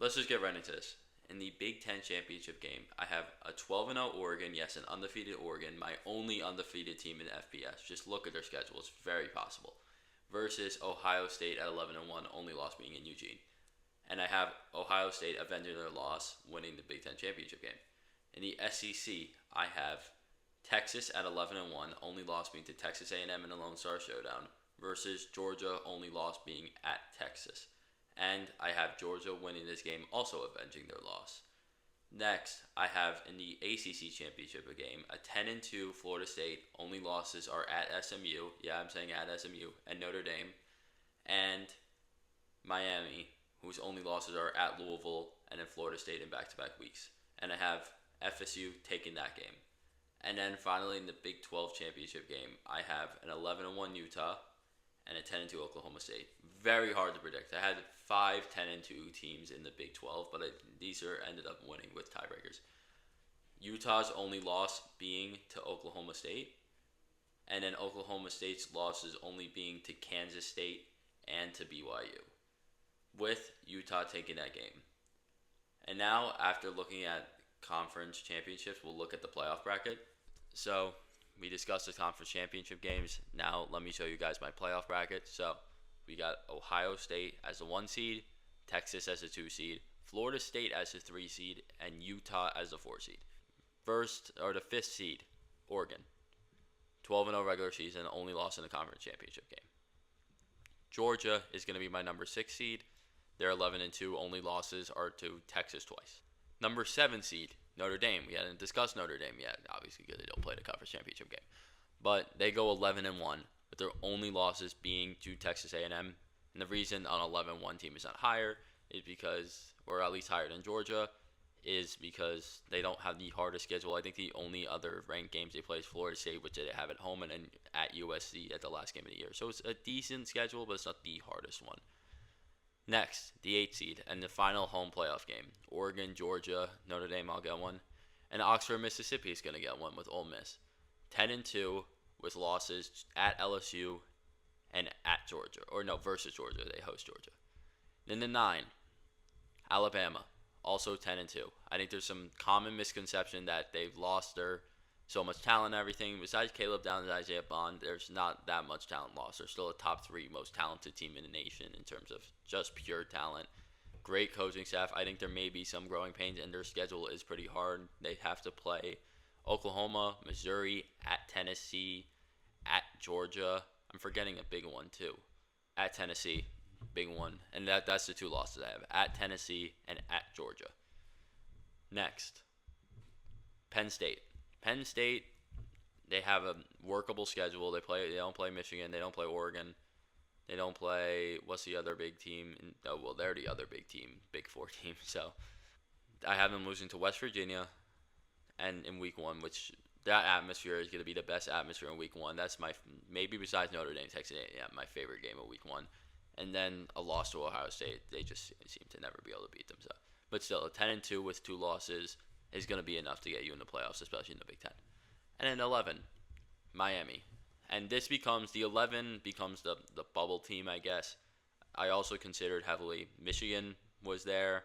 let's just get right into this. In the Big Ten championship game, I have a 12-0 Oregon, yes, an undefeated Oregon, my only undefeated team in FBS. Just look at their schedule; it's very possible. Versus Ohio State at 11-1, only loss being in Eugene, and I have Ohio State avenging their loss, winning the Big Ten championship game. In the SEC, I have Texas at 11-1, only loss being to Texas A&M in the Lone Star Showdown, versus Georgia, only loss being at Texas. And I have Georgia winning this game, also avenging their loss. Next, I have in the ACC championship game a 10-2 Florida State. Only losses are at SMU. Yeah, I'm saying at SMU and Notre Dame, and Miami, whose only losses are at Louisville and in Florida State in back-to-back weeks. And I have FSU taking that game. And then finally in the Big 12 championship game, I have an 11-1 Utah and a 10-2 Oklahoma State. Very hard to predict. I had five 10-2 teams in the Big 12, but these ended up winning with tiebreakers. Utah's only loss being to Oklahoma State, and then Oklahoma State's losses only being to Kansas State and to BYU, with Utah taking that game. And now, after looking at conference championships, we'll look at the playoff bracket. So, we discussed the conference championship games. Now, let me show you guys my playoff bracket. So, we got Ohio State as the 1 seed, Texas as the 2 seed, Florida State as the 3 seed, and Utah as the 4 seed. The 5th seed, Oregon. 12-0 regular season, only loss in the conference championship game. Georgia is going to be my number 6 seed. They're 11-2, only losses are to Texas twice. Number 7 seed, Notre Dame. We hadn't discussed Notre Dame yet, obviously because they don't play the conference championship game. But they go 11-1, with their only losses being to Texas A&M. And the reason an 11-1 team is not higher is because, or at least higher than Georgia, is because they don't have the hardest schedule. I think the only other ranked games they play is Florida State, which they have at home, and then at USC at the last game of the year. So it's a decent schedule, but it's not the hardest one. Next, the 8th seed and the final home playoff game. Oregon, Georgia, Notre Dame, I'll get one. And Oxford, Mississippi is going to get one with Ole Miss. 10-2 with losses at LSU and at Georgia. Or no, versus Georgia. They host Georgia. Then the 9, Alabama, also 10-2. I think there's some common misconception that they've lost their so much talent and everything. Besides Caleb Downs and Isaiah Bond, there's not that much talent lost. They're still a top 3 most talented team in the nation in terms of just pure talent. Great coaching staff. I think there may be some growing pains, and their schedule is pretty hard. They have to play Oklahoma, Missouri, at Tennessee, at Georgia. I'm forgetting a big one too. At Tennessee, big one. And that's the 2 losses I have. At Tennessee and at Georgia. Next, Penn State. Penn State, they have a workable schedule. They don't play Michigan. They don't play Oregon. They don't play, what's the other big team? They're the other big team, Big 4 team. So I have them losing to West Virginia and in week 1, which that atmosphere is going to be the best atmosphere in week 1. That's maybe besides Notre Dame, Texas A&M, my favorite game of week 1. And then a loss to Ohio State. They just seem to never be able to beat them. So, but still, a 10-2 with 2 losses is going to be enough to get you in the playoffs, especially in the Big Ten. And then 11, Miami. And this becomes, the 11 becomes the bubble team, I guess. I also considered heavily Michigan was there,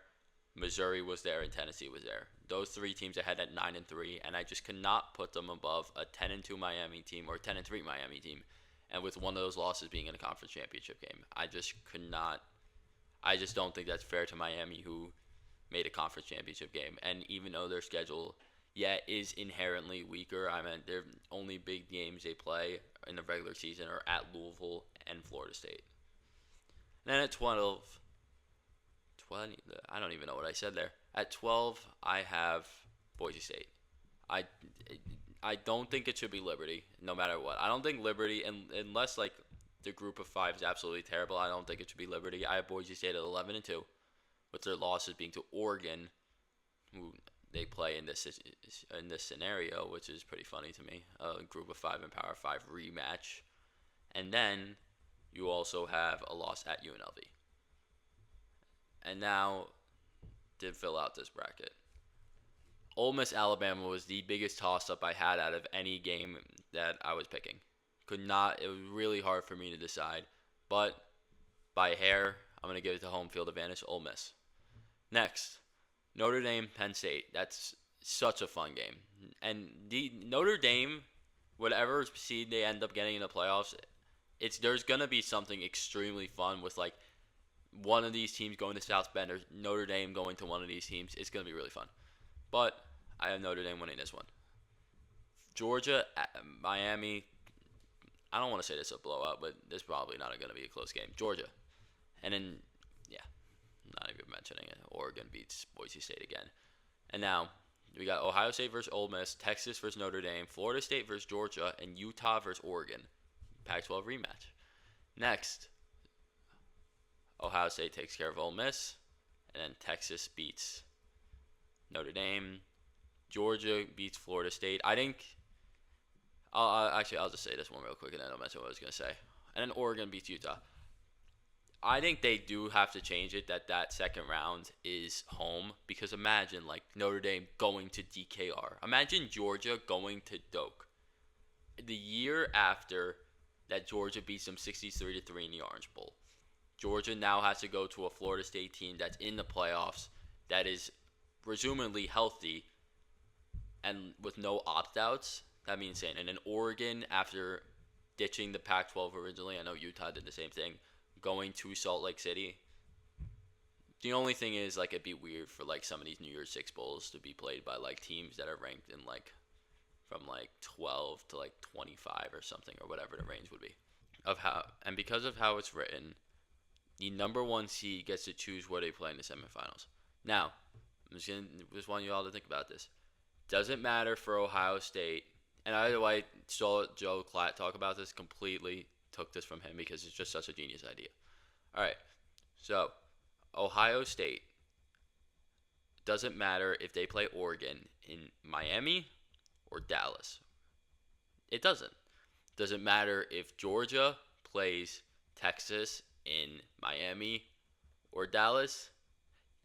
Missouri was there, and Tennessee was there. Those 3 teams I had at 9-3, and I just could not put them above a 10-2 Miami team or 10-3 Miami team. And with one of those losses being in a conference championship game, I just could not. I just don't think that's fair to Miami, who made a conference championship game. And even though their schedule, is inherently weaker, I mean, their only big games they play in the regular season are at Louisville and Florida State. And then at 20, I don't even know what I said there. At 12, I have Boise State. I don't think it should be Liberty, no matter what. I don't think Liberty, unless like the group of 5 is absolutely terrible, I don't think it should be Liberty. I have Boise State at 11-2, with their losses being to Oregon, who they play in this scenario, which is pretty funny to me. A group of 5 and Power 5 rematch. And then you also have a loss at UNLV. And now, to fill out this bracket, Ole Miss Alabama was the biggest toss-up I had out of any game that I was picking. It was really hard for me to decide. But by hair, I'm going to give it to home field advantage, Ole Miss. Next, Notre Dame, Penn State. That's such a fun game. And the Notre Dame, whatever seed they end up getting in the playoffs, there's gonna be something extremely fun with like one of these teams going to South Bend or Notre Dame going to one of these teams. It's gonna be really fun. But I have Notre Dame winning this one. Georgia, Miami. I don't want to say this is a blowout, but this is probably not going to be a close game. Georgia, and then yeah, not even mentioning it. Oregon beats Boise State again, and now we got Ohio State versus Ole Miss, Texas versus Notre Dame, Florida State versus Georgia, and Utah versus Oregon. Pac-12 rematch. Next, Ohio State takes care of Ole Miss, and then Texas beats Notre Dame. Georgia beats Florida State. I think. I'll just say this one real quick, and then I'll mention what I was gonna say. And then Oregon beats Utah. I think they do have to change it that second round is home, because imagine like Notre Dame going to DKR. Imagine Georgia going to Doak. The year after that, Georgia beats them 63-3 in the Orange Bowl. Georgia now has to go to a Florida State team that's in the playoffs, that is presumably healthy, and with no opt-outs. That means insane. And then Oregon, after ditching the Pac-12 originally, I know Utah did the same thing, going to Salt Lake City. The only thing is, like, it'd be weird for like some of these New Year's Six bowls to be played by like teams that are ranked in like from like 12 to like 25 or something, or whatever the range would be. And because of how it's written, the number one seed gets to choose where they play in the semifinals. Now, just want you all to think about this. Doesn't matter for Ohio State. And I saw Joe Klatt talk about this, completely took this from him because it's just such a genius idea. All right, so Ohio State, doesn't matter if they play Oregon in Miami or Dallas. It doesn't. Doesn't matter if Georgia plays Texas in Miami or Dallas.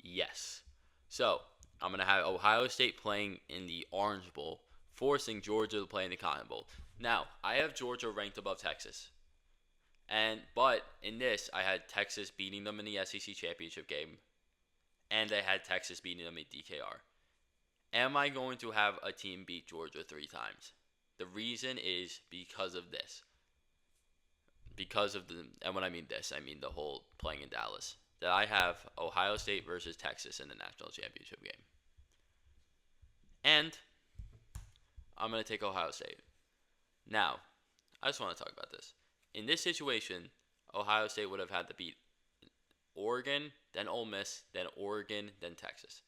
Yes. So I'm going to have Ohio State playing in the Orange Bowl, forcing Georgia to play in the Cotton Bowl. Now, I have Georgia ranked above Texas. But in this, I had Texas beating them in the SEC championship game, and I had Texas beating them in DKR. Am I going to have a team beat Georgia 3 times? The reason is because of this. And when I mean this, I mean the whole playing in Dallas. That I have Ohio State versus Texas in the national championship game. And I'm going to take Ohio State. Now, I just want to talk about this. In this situation, Ohio State would have had to beat Oregon, then Ole Miss, then Oregon, then Texas.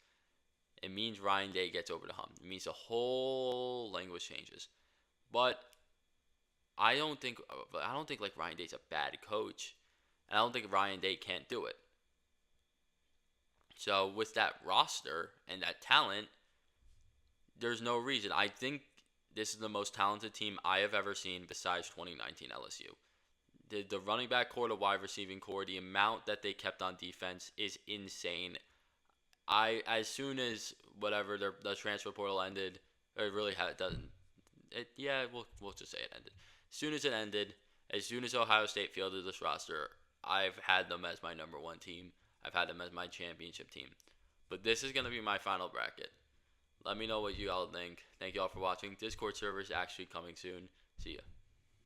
It means Ryan Day gets over the hump. It means the whole language changes. But I don't think like Ryan Day's a bad coach, and I don't think Ryan Day can't do it. So with that roster and that talent, there's no reason. I think this is the most talented team I have ever seen besides 2019 LSU. The running back core, the wide receiving core, the amount that they kept on defense is insane. As soon as whatever the transfer portal ended, or it really doesn't. We'll just say it ended. As soon as it ended, as soon as Ohio State fielded this roster, I've had them as my number one team. I've had them as my championship team. But this is going to be my final bracket. Let me know what you all think. Thank you all for watching. Discord server is actually coming soon. See ya.